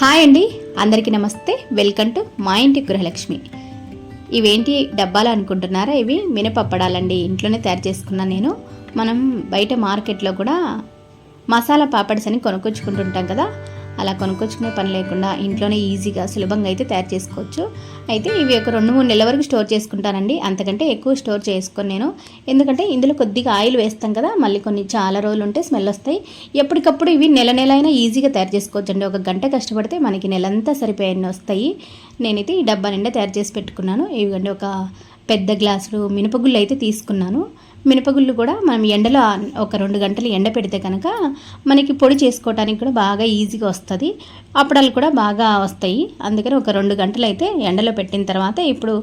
Hi అండి, అందరికీ నమస్తే. వెల్కమ్ టు మా ఇంటి గృహలక్ష్మి. ఇవేంటి డబ్బాలు అనుకుంటున్నారా? ఇవి మినపప్పడాలండి. ఇంట్లోనే తయారు చేసుకున్నాను నేను. మనం బయట మార్కెట్లో కూడా మసాలా పాపడ్స్ అని కొనుక్కొచ్చుకుంటుంటాం కదా, అలా కొనుక్కొచ్చుకునే పని లేకుండా ఇంట్లోనే ఈజీగా సులభంగా అయితే తయారు చేసుకోవచ్చు. అయితే ఇవి ఒక 2-3 నెలల వరకు స్టోర్ చేసుకుంటానండి. అంతకంటే ఎక్కువ స్టోర్ చేసుకోను నేను. ఎందుకంటే ఇందులో కొద్దిగా ఆయిల్ వేస్తాం కదా, మళ్ళీ కొన్ని చాలా రోజులు ఉంటే స్మెల్ వస్తాయి. ఎప్పటికప్పుడు ఇవి నెల అయినా ఈజీగా తయారు చేసుకోవచ్చు అండి. ఒక గంట కష్టపడితే మనకి నెలంతా సరిపోయన్ని వస్తాయి. నేనైతే ఈ డబ్బా నిండా తయారు చేసి పెట్టుకున్నాను. ఇవ్వండి, ఒక పెద్ద గ్లాసులు మినపగుళ్ళు అయితే తీసుకున్నాను. మినపగుళ్ళు కూడా మనం ఎండలో ఒక 2 గంటలు ఎండ పెడితే కనుక మనకి పొడి చేసుకోవడానికి కూడా బాగా ఈజీగా వస్తుంది. అప్పడాలు కూడా బాగా వస్తాయి. అందుకని ఒక 2 గంటలు అయితే ఎండలో పెట్టిన తర్వాత ఇప్పుడు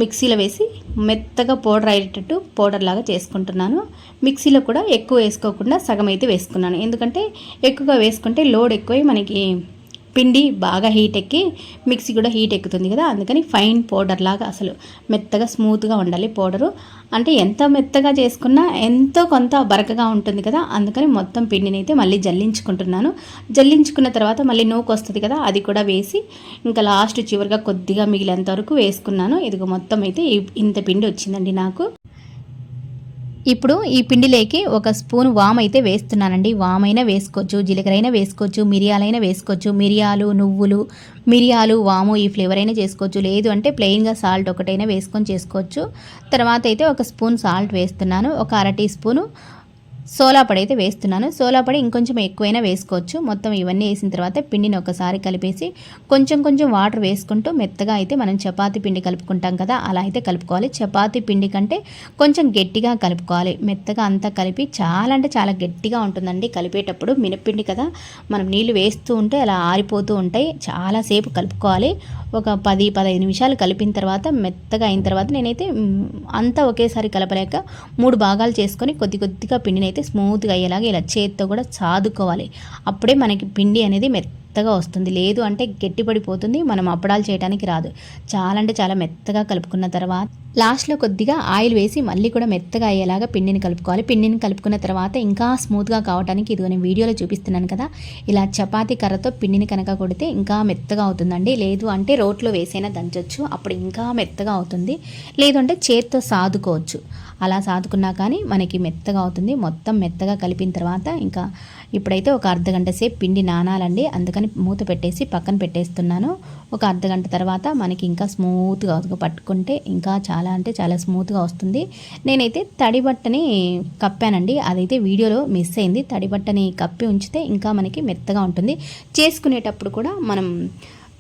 మిక్సీలో వేసి మెత్తగా పౌడర్ అయ్యేటట్టు పౌడర్ లాగా చేసుకుంటున్నాను. మిక్సీలో కూడా ఎక్కువ వేసుకోకుండా సగం అయితే వేసుకున్నాను. ఎందుకంటే ఎక్కువగా వేసుకుంటే లోడ్ ఎక్కువై మనకి పిండి బాగా హీట్ ఎక్కి మిక్సీ కూడా హీట్ ఎక్కుతుంది కదా, అందుకని ఫైన్ పౌడర్ లాగా అసలు మెత్తగా స్మూత్గా ఉండాలి పౌడరు. అంటే ఎంత మెత్తగా చేసుకున్నా ఎంతో కొంత బరకగా ఉంటుంది కదా, అందుకని మొత్తం పిండిని అయితే మళ్ళీ జల్లించుకుంటున్నాను. జల్లించుకున్న తర్వాత మళ్ళీ నూకు వస్తుంది కదా, అది కూడా వేసి ఇంకా లాస్ట్ చివరిగా కొద్దిగా మిగిలేంత వరకు వేసుకున్నాను. ఇదిగో మొత్తం అయితే ఇంత పిండి వచ్చిందండి నాకు. ఇప్పుడు ఈ పిండిలోకి ఒక స్పూన్ వామ్ అయితే వేస్తున్నానండి. వామ్ అయినా వేసుకోవచ్చు, జీలకర్ర అయినా వేసుకోవచ్చు, మిరియాలైనా వేసుకోవచ్చు. మిరియాలు, నువ్వులు, మిరియాలు, వాము ఈ ఫ్లేవర్ అయినా చేసుకోవచ్చు. లేదు అంటే ప్లెయిన్గా సాల్ట్ ఒకటైనా వేసుకొని చేసుకోవచ్చు. తర్వాత అయితే ఒక స్పూన్ సాల్ట్ వేస్తున్నాను. ఒక 1/2 టీ స్పూను సోలా పొడి అయితే వేస్తున్నాను. సోలా పొడి ఇంకొంచెం ఎక్కువైనా వేసుకోవచ్చు. మొత్తం ఇవన్నీ వేసిన తర్వాత పిండిని ఒకసారి కలిపేసి కొంచెం కొంచెం వాటర్ వేసుకుంటూ మెత్తగా అయితే మనం చపాతీ పిండి కలుపుకుంటాం కదా, అలా అయితే కలుపుకోవాలి. చపాతీ పిండి కంటే కొంచెం గట్టిగా కలుపుకోవాలి. మెత్తగా అంతా కలిపి చాలా అంటే చాలా గట్టిగా ఉంటుందండి కలిపేటప్పుడు. మినప్పిండి కదా, మనం నీళ్ళు వేస్తూ ఉంటే అలా ఆరిపోతూ ఉంటాయి. చాలాసేపు కలుపుకోవాలి. ఒక 10-15 నిమిషాలు కలిపిన తర్వాత మెత్తగా అయిన తర్వాత నేనైతే అంతా ఒకేసారి కలపలేక 3 భాగాలు చేసుకొని కొద్ది కొద్దిగా పిండిని అయితే స్మూత్గా అయ్యేలాగా ఇలా చేతితో కూడా సాదుకోవాలి. అప్పుడే మనకి పిండి అనేది మెత్తగా వస్తుంది. లేదు అంటే గట్టిపడిపోతుంది, మనం అప్పడాలు చేయడానికి రాదు. చాలా అంటే చాలా మెత్తగా కలుపుకున్న తర్వాత లాస్ట్లో కొద్దిగా ఆయిల్ వేసి మళ్ళీ కూడా మెత్తగా అయ్యేలాగా పిండిని కలుపుకోవాలి. పిండిని కలుపుకున్న తర్వాత ఇంకా స్మూత్గా కావడానికి ఇదిగో నేను వీడియోలో చూపిస్తున్నాను కదా, ఇలా చపాతీ కర్రతో పిండిని కనుక కొడితే ఇంకా మెత్తగా అవుతుందండి. లేదు అంటే రోట్లో వేసైనా దంచవచ్చు, అప్పుడు ఇంకా మెత్తగా అవుతుంది. లేదు అంటే చేత్తో సాదుకోవచ్చు. అలా సాదుకున్నా కానీ మనకి మెత్తగా అవుతుంది. మొత్తం మెత్తగా కలిపిన తర్వాత ఇంకా ఇప్పుడైతే ఒక అర్ధగంట సేపు పిండి నానాలండి. అందుకని మూత పెట్టేసి పక్కన పెట్టేస్తున్నాను. ఒక అర్ధగంట తర్వాత మనకి ఇంకా స్మూత్గా పట్టుకుంటే ఇంకా చాలా అంటే చాలా స్మూత్గా వస్తుంది. నేనైతే తడి బట్టని కప్పానండి, అదైతే వీడియోలో మిస్ అయింది. తడి బట్టని కప్పి ఉంచితే ఇంకా మనకి మెత్తగా ఉంటుంది. చేసుకునేటప్పుడు కూడా మనం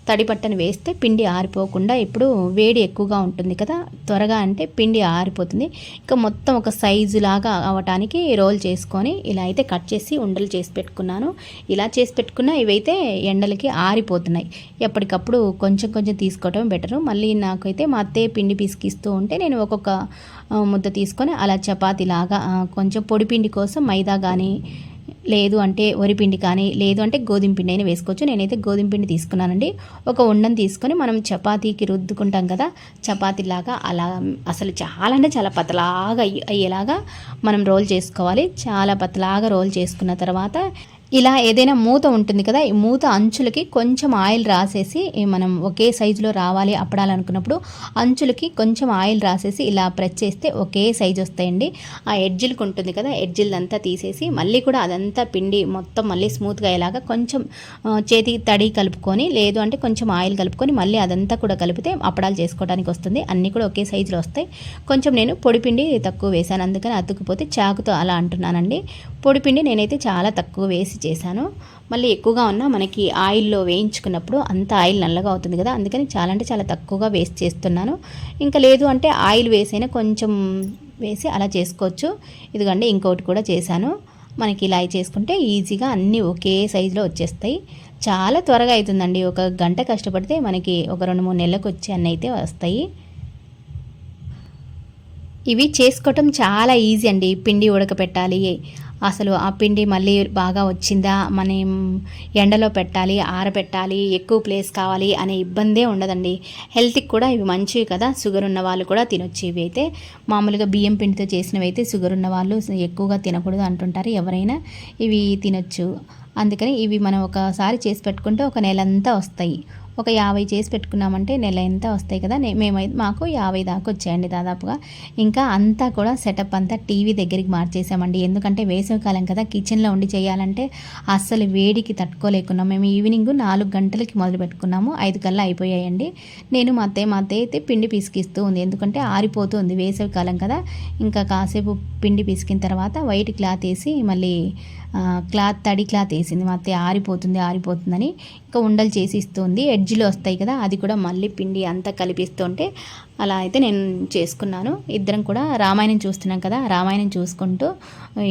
తడి బట్టను వేస్తే పిండి ఆరిపోకుండా, ఇప్పుడు వేడి ఎక్కువగా ఉంటుంది కదా, త్వరగా అంటే పిండి ఆరిపోతుంది. ఇంకా మొత్తం ఒక సైజు లాగా అవటానికి రోల్ చేసుకొని ఇలా అయితే కట్ చేసి ఉండలు చేసి పెట్టుకున్నాను. ఇలా చేసి పెట్టుకున్న ఇవైతే ఎండలకి ఆరిపోతున్నాయి. ఎప్పటికప్పుడు కొంచెం కొంచెం తీసుకోవటం బెటరు. మళ్ళీ నాకైతే మా అత్తయ్య పిండి పిసికిస్తూ ఉంటే నేను ఒక్కొక్క ముద్ద తీసుకొని అలా చపాతీలాగా కొంచెం పొడి పిండి కోసం మైదా కానీ, లేదు అంటే వరిపిండి కానీ, లేదు అంటే గోధుమ పిండి అయినా వేసుకోవచ్చు. నేనైతే గోధుమ పిండి తీసుకున్నానండి. ఒక ఉండని తీసుకొని మనం చపాతీకి రుద్దుకుంటాం కదా, చపాతీలాగా అలా అసలు చాలా అంటే చాలా పతలాగా అయ్యేలాగా మనం రోల్ చేసుకోవాలి. చాలా పతలాగా రోల్ చేసుకున్న తర్వాత ఇలా ఏదైనా మూత ఉంటుంది కదా, ఈ మూత అంచులకి కొంచెం ఆయిల్ రాసేసి మనం ఒకే సైజులో రావాలి అప్పడాలనుకున్నప్పుడు అంచులకి కొంచెం ఆయిల్ రాసేసి ఇలా ప్రెస్ చేస్తే ఒకే సైజు వస్తాయండి. ఆ ఎడ్జిల్కి ఉంటుంది కదా, ఎడ్జిల్దంతా తీసేసి మళ్ళీ కూడా అదంతా పిండి మొత్తం మళ్ళీ స్మూత్గా అయ్యేలాగా కొంచెం చేతికి తడి కలుపుకొని, లేదు అంటే కొంచెం ఆయిల్ కలుపుకొని మళ్ళీ అదంతా కూడా కలిపితే అప్పడాలు చేసుకోవడానికి వస్తుంది. అన్నీ కూడా ఒకే సైజులో వస్తాయి. కొంచెం నేను పొడిపిండి తక్కువ వేశాను, అందుకని అతుక్కుపోతే చాకుతో అలా అంటున్నానండి. పొడిపిండి నేనైతే చాలా తక్కువ వేసి చేశాను. మళ్ళీ ఎక్కువగా ఉన్నా మనకి ఆయిల్లో వేయించుకున్నప్పుడు అంత ఆయిల్ నల్లగా అవుతుంది కదా, అందుకని చాలా అంటే చాలా తక్కువగా వేస్ట్ చేస్తున్నాను. ఇంకా లేదు అంటే ఆయిల్ వేసైనా కొంచెం వేసి అలా చేసుకోవచ్చు. ఇదిగోండి ఇంకోటి కూడా చేశాను. మనకి ఇలా చేసుకుంటే ఈజీగా అన్నీ ఒకే సైజులో వచ్చేస్తాయి. చాలా త్వరగా అవుతుందండి. ఒక గంట కష్టపడితే మనకి ఒక 2-3 నెలలకు వచ్చే అన్నీ అయితే వస్తాయి. ఇవి చేసుకోవటం చాలా ఈజీ అండి. పిండి ఉడకపెట్టాలి, అసలు ఆ పిండి మళ్ళీ బాగా వచ్చిందా, మనం ఎండలో పెట్టాలి, ఆరబెట్టాలి, ఎక్కువ ప్లేస్ కావాలి అనే ఇబ్బందే ఉండదండి. హెల్త్కి కూడా ఇవి మంచివి కదా, షుగర్ ఉన్న వాళ్ళు కూడా తినొచ్చు. ఇవి అయితే మామూలుగా బియ్యం పిండితో చేసినవి అయితే షుగర్ ఉన్న వాళ్ళు ఎక్కువగా తినకూడదు అంటుంటారు. ఎవరైనా ఇవి తినొచ్చు. అందుకని ఇవి మనం ఒకసారి చేసి పెట్టుకుంటే ఒక నెలంతా వస్తాయి. ఒక 50 చేసి పెట్టుకున్నామంటే నెల ఎంత వస్తాయి కదా. మేమైతే మాకు 50 దాకా వచ్చాయండి దాదాపుగా. ఇంకా అంతా కూడా సెటప్ అంతా టీవీ దగ్గరికి మార్చేసామండి. ఎందుకంటే వేసవికాలం కదా, కిచెన్లో ఉండి చేయాలంటే అస్సలు వేడికి తట్టుకోలేకున్నాం. మేము ఈవినింగ్ 4 గంటలకి మొదలు పెట్టుకున్నాము, 5 కల్లా అయిపోయాయండి. నేను మా అత్తయ్య అయితే పిండి పిసికిస్తూ ఉంది, ఎందుకంటే ఆరిపోతుంది వేసవికాలం కదా. ఇంకా కాసేపు పిండి పిసికిన తర్వాత వైట్ క్లాత్ వేసి మళ్ళీ తడి క్లాత్ వేసింది మా అత్తయ్య. ఆరిపోతుందని ఇంకా ఉండలు చేసి ఇస్తుంది. ఎడ్జ్లు వస్తాయి కదా, అది కూడా మళ్ళీ పిండి అంతా కలిపిస్తుంటే అలా అయితే నేను చేసుకున్నాను. ఇద్దరం కూడా రామాయణం చూస్తున్నాం కదా, రామాయణం చూసుకుంటూ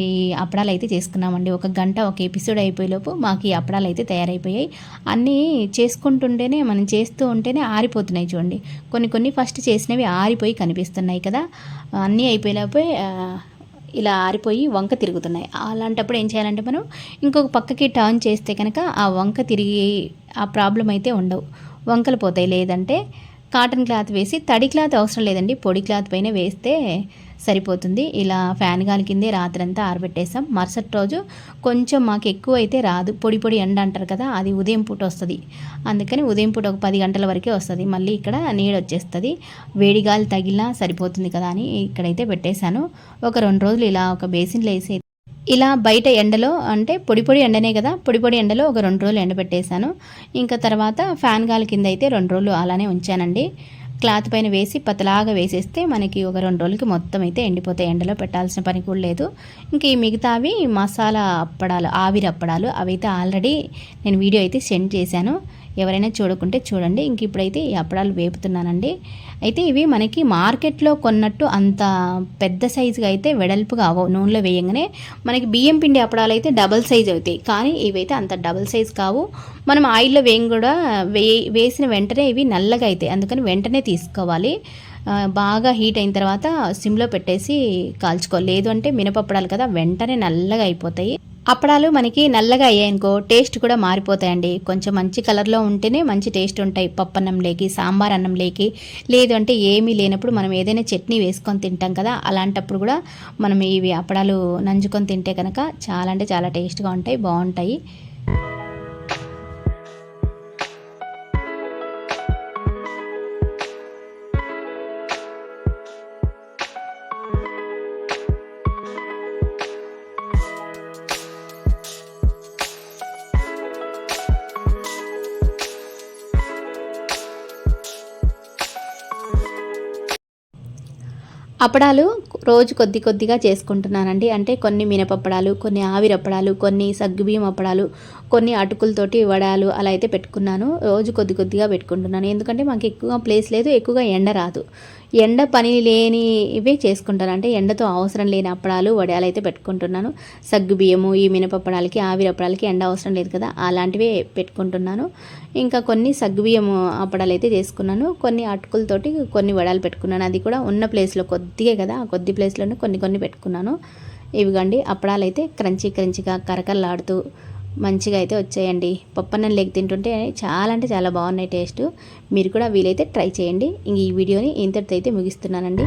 ఈ అప్పడాలు అయితే చేసుకున్నామండి. 1 గంట ఒక ఎపిసోడ్ అయిపోయేలోపు మాకు ఈ అప్పడాలు అయితే తయారైపోయాయి. అన్నీ చేసుకుంటుంటేనే మనం చేస్తూ ఉంటేనే ఆరిపోతున్నాయి చూడండి. కొన్ని ఫస్ట్ చేసినవి ఆరిపోయి కనిపిస్తున్నాయి కదా, అన్నీ అయిపోయేలోపే ఇలా ఆరిపోయి వంక తిరుగుతున్నాయి. అలాంటప్పుడు ఏం చేయాలంటే మనం ఇంకొక పక్కకి టర్న్ చేస్తే కనుక ఆ వంక తిరిగి ఆ ప్రాబ్లం అయితే ఉండవు, వంకలు పోతాయి. లేదంటే కాటన్ క్లాత్ వేసి, తడి క్లాత్ అవసరం లేదండి, పొడి క్లాత్ పైన వేస్తే సరిపోతుంది. ఇలా ఫ్యాన్ గాలి కిందే రాత్రంతా ఆరబెట్టేసాం. మరుసటి రోజు కొంచెం మాకు ఎక్కువ అయితే రాదు, పొడి ఎండ అంటారు కదా, అది ఉదయం పూట వస్తుంది. అందుకని ఉదయం పూట ఒక 10 గంటల వరకే వస్తుంది. మళ్ళీ ఇక్కడ నీడ వచ్చేస్తుంది, వేడి గాలి తగిలినా సరిపోతుంది కదా అని ఇక్కడైతే పెట్టేశాను. ఒక 2 రోజులు ఇలా ఒక బేసిన్లో వేసి ఇలా బయట ఎండలో, అంటే పొడి ఎండనే కదా, పొడి ఎండలో ఒక 2 రోజులు ఎండబెట్టేశాను. ఇంకా తర్వాత ఫ్యాన్ గాలి కింద అయితే 2 రోజులు అలానే ఉంచానండి. క్లాత్ పైన వేసి పతలాగా వేసేస్తే మనకి ఒక 2 రోజులకి మొత్తం అయితే ఎండిపోతాయి, ఎండలో పెట్టాల్సిన పని కూడా లేదు. ఇంక ఈ మిగతావి మసాలా అప్పడాలు, ఆవిరి అప్పడాలు, అవైతే ఆల్రెడీ నేను వీడియో అయితే సెండ్ చేశాను, ఎవరైనా చూడకుంటే చూడండి. ఇంక ఇప్పుడైతే ఈ అప్పడాలు వేపుతున్నానండి. అయితే ఇవి మనకి మార్కెట్లో కొన్నట్టు అంత పెద్ద సైజుగా అయితే వెడల్పుగా అవ్వవు. నూనెలో వేయంగానే మనకి బియ్యం పిండి అప్పడాలు అయితే డబల్ సైజ్ అవుతాయి, కానీ ఇవైతే అంత డబల్ సైజ్ కావు. మనం ఆయిల్లో కూడా వేసిన వెంటనే ఇవి నల్లగా అవుతాయి, అందుకని వెంటనే తీసుకోవాలి. బాగా హీట్ అయిన తర్వాత సిమ్లో పెట్టేసి కాల్చుకోవాలి. లేదు అంటే మినపప్పడాలు కదా, వెంటనే నల్లగా అయిపోతాయి. అప్పడాలు మనకి నల్లగా అయ్యాయనుకో టేస్ట్ కూడా మారిపోతాయండి. కొంచెం మంచి కలర్లో ఉంటేనే మంచి టేస్ట్ ఉంటాయి పప్పన్నంలోకి, సాంబార్ అన్నంలోకి. లేదు అంటే ఏమీ లేనప్పుడు మనం ఏదైనా చట్నీ వేసుకొని తింటాం కదా, అలాంటప్పుడు కూడా మనం ఇవి అప్పడాలు నంజుకొని తింటే కనుక చాలా అంటే చాలా టేస్ట్గా ఉంటాయి, బాగుంటాయి. అప్పడాలు రోజు కొద్దిగా చేసుకుంటున్నానండి. అంటే కొన్ని మినపప్పడాలు, కొన్ని ఆవిరప్పడాలు, కొన్ని సగ్గుబియ్యం అప్పడాలు, కొన్ని అటుకులతోటి వడాలు అలా అయితే పెట్టుకున్నాను. రోజు కొద్దిగా పెట్టుకుంటున్నాను, ఎందుకంటే మాకు ఎక్కువ ప్లేస్ లేదు, ఎక్కువగా ఎండ రాదు. ఎండ పని లేని ఇవే చేసుకుంటాను, అంటే ఎండతో అవసరం లేని అప్పడాలు వడాలు అయితే పెట్టుకుంటున్నాను. సగ్గుబియ్యము, ఈ మినపప్పడాలకి ఆవిరప్పడాలకి ఎండ అవసరం లేదు కదా, అలాంటివే పెట్టుకుంటున్నాను. ఇంకా కొన్ని సగ్గుబియ్యము అప్పడాలు అయితే చేసుకున్నాను, కొన్ని అటుకులతోటి కొన్ని వడాలు పెట్టుకున్నాను. అది కూడా ఉన్న ప్లేస్లో కొద్దిగా కదా, ఆ కొద్ది ప్లేస్లోనే కొన్ని పెట్టుకున్నాను. ఇవిగండి అప్పడాలు అయితే క్రంచీగా కరకరలాడుతూ మంచిగా అయితే వచ్చాయండి. పప్పన్నం లేక తింటుంటే చాలా అంటే చాలా బాగున్నాయి టేస్ట్. మీరు కూడా వీలైతే ట్రై చేయండి. ఇంక ఈ వీడియోని ఇంతటితో అయితే ముగిస్తున్నానండి.